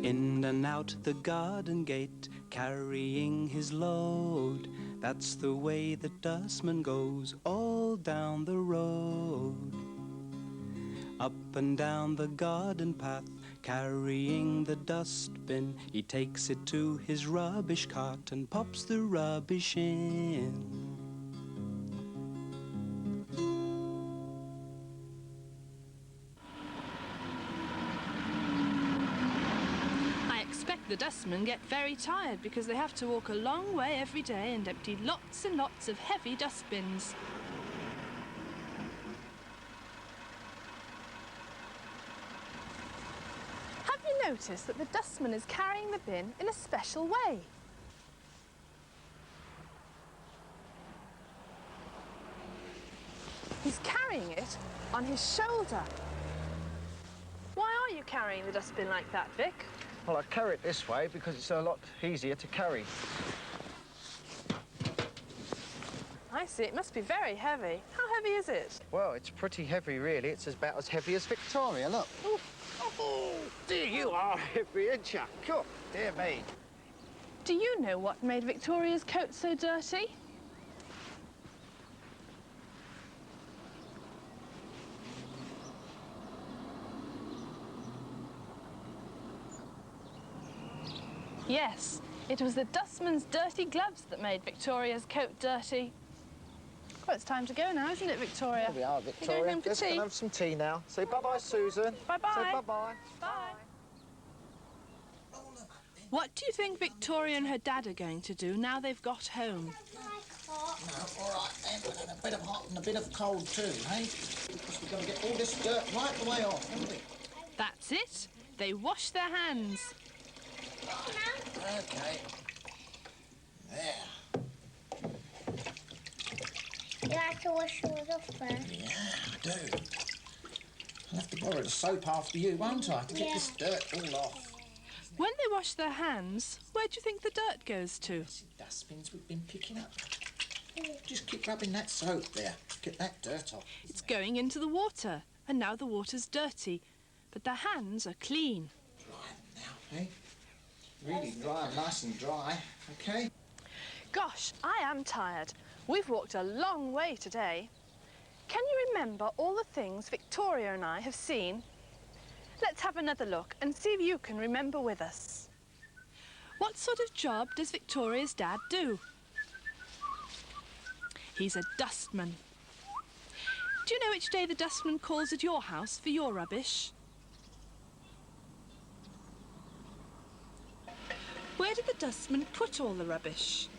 In and out the garden gate, carrying his load. That's the way the dustman goes all down the road. Up and down the garden path, carrying the dustbin. He takes it to his rubbish cart and pops the rubbish in. The dustmen get very tired because they have to walk a long way every day and empty lots and lots of heavy dustbins. Have you noticed that the dustman is carrying the bin in a special way? He's carrying it on his shoulder. Why are you carrying the dustbin like that, Vic? Well, I carry it this way because it's a lot easier to carry. I see. It must be very heavy. How heavy is it? Well, it's pretty heavy, really. It's about as heavy as Victoria, look. Oh, oh dear, you are heavy, aren't you? God, dear me. Do you know what made Victoria's coat so dirty? Yes, it was the dustman's dirty gloves that made Victoria's coat dirty. Well, it's time to go now, isn't it, Victoria? Here we are, Victoria. You're going home for Let's tea? go and have some tea now. Say bye-bye, Susan. Bye-bye. Say bye-bye. Bye. What do you think Victoria and her dad are going to do now they've got home? No, all right then, we'll have a bit of hot and a bit of cold too, eh? Because we're going to get all this dirt right the way off, haven't we? That's it. They wash their hands. Okay. There. You have to wash yours off first. Yeah, I do. I'll have to borrow the soap after you, won't I, to get this dirt all off. When they wash their hands, where do you think the dirt goes to? It's the dustbins we've been picking up. Just keep rubbing that soap there. Get that dirt off. It's going into the water, and now the water's dirty, but their hands are clean. Dry them now, eh? Really dry, nice and dry, OK? Gosh, I am tired. We've walked a long way today. Can you remember all the things Victoria and I have seen? Let's have another look and see if you can remember with us. What sort of job does Victoria's dad do? He's a dustman. Do you know which day the dustman calls at your house for your rubbish? Where did the dustman put all the rubbish?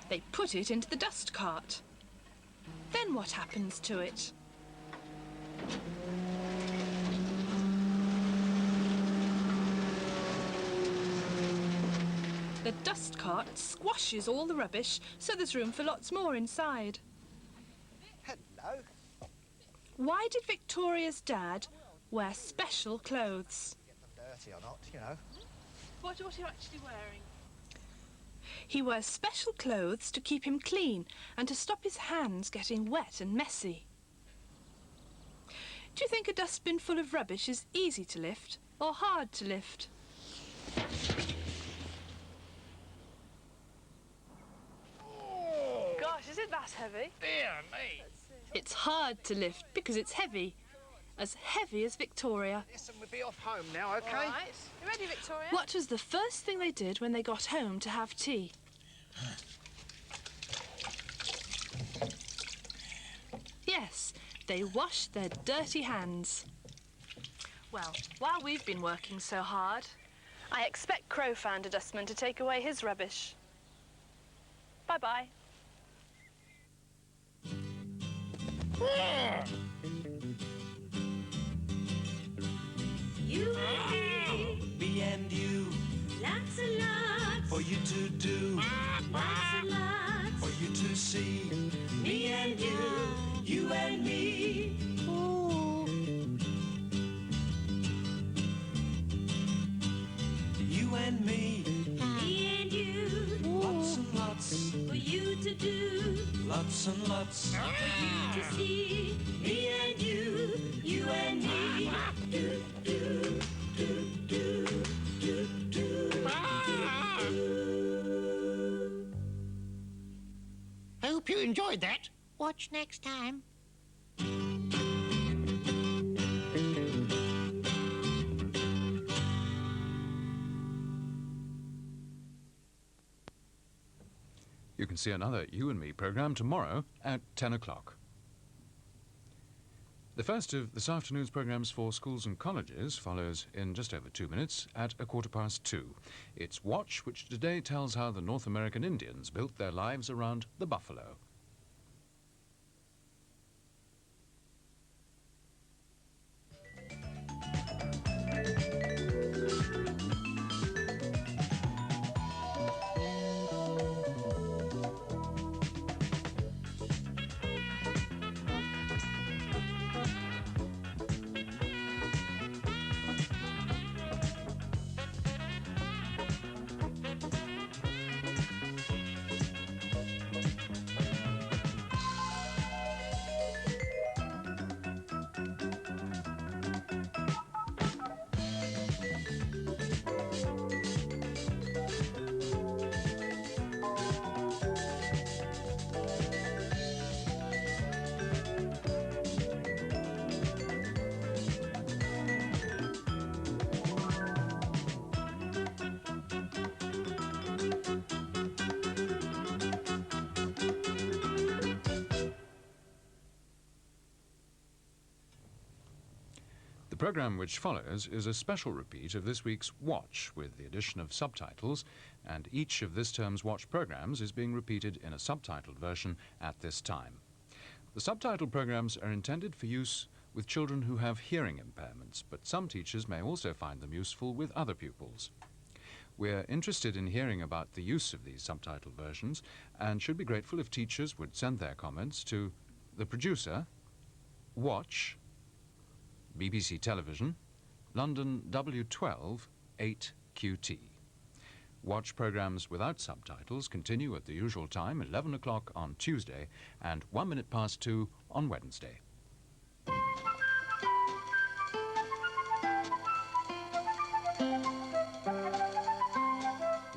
They put it into the dust cart. Then what happens to it? The dust cart squashes all the rubbish, so there's room for lots more inside. Hello. Why did Victoria's dad wear special clothes? Get them dirty or not, you know. What are you actually wearing? He wears special clothes to keep him clean and to stop his hands getting wet and messy. Do you think a dustbin full of rubbish is easy to lift or hard to lift? Gosh, is it that heavy? Dear me. It's hard to lift because it's heavy. As heavy as Victoria. Listen, we'll be off home now, OK? All right. You ready, Victoria? What was the first thing they did when they got home to have tea? Yes, they washed their dirty hands. Well, while we've been working so hard, I expect Crow found a dustman to take away his rubbish. Bye-bye. You and Me and you, lots and lots for you to do, lots and lots. for you to see. Me and you and me. You and me, Me and you, lots and lots, for you to do. lots lots and lots for you to see. Me and you and me. Do, do, do, do, do, do, do. Hope you enjoyed that. Watch next time. You can see another You and Me programme tomorrow at 10 o'clock. The first of this afternoon's programmes for schools and colleges follows in just over 2 minutes at 2:15. It's Watch, which today tells how the North American Indians built their lives around the buffalo. The programme which follows is a special repeat of this week's Watch, with the addition of subtitles, and each of this term's Watch programmes is being repeated in a subtitled version at this time. The subtitled programmes are intended for use with children who have hearing impairments, but some teachers may also find them useful with other pupils. We're interested in hearing about the use of these subtitled versions and should be grateful if teachers would send their comments to the producer, Watch, BBC Television, London W12 8QT. Watch programmes without subtitles continue at the usual time, 11 o'clock on Tuesday and 2:01 on Wednesday.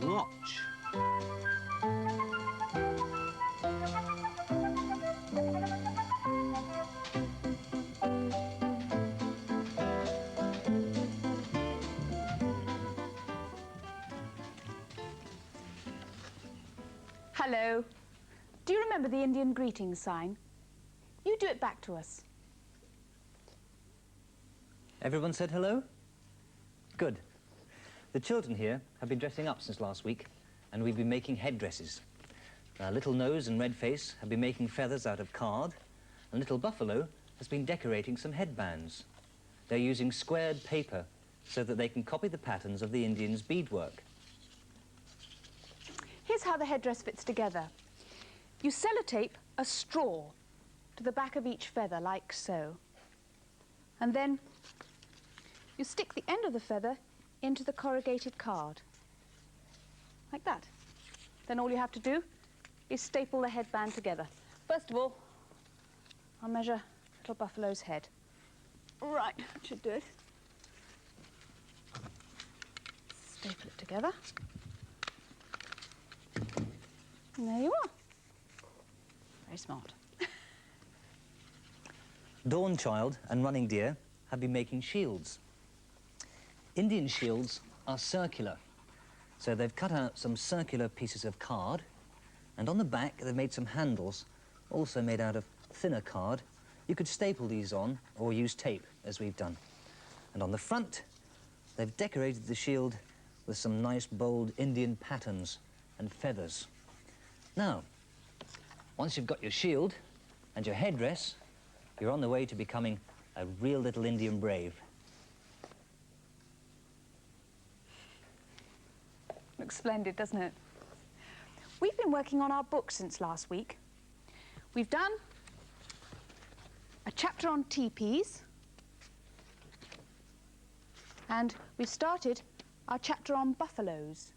Watch. Hello. Do you remember the Indian greeting sign? You do it back to us. Everyone said hello? Good. The children here have been dressing up since last week, and we've been making headdresses. Little Nose and Red Face have been making feathers out of card, and Little Buffalo has been decorating some headbands. They're using squared paper so that they can copy the patterns of the Indians' beadwork. Here's how the headdress fits together. You sellotape a straw to the back of each feather, like so. And then you stick the end of the feather into the corrugated card, like that. Then all you have to do is staple the headband together. First of all, I'll measure Little Buffalo's head. Right, that should do it. Staple it together. And there you are. Very smart. Dawnchild and Running Deer have been making shields. Indian shields are circular, so they've cut out some circular pieces of card, and on the back they've made some handles, also made out of thinner card. You could staple these on or use tape, as we've done. And on the front, they've decorated the shield with some nice, bold Indian patterns and feathers. Now, once you've got your shield and your headdress, you're on the way to becoming a real little Indian brave. Looks splendid, doesn't it? We've been working on our book since last week. We've done a chapter on teepees, and we've started our chapter on buffaloes.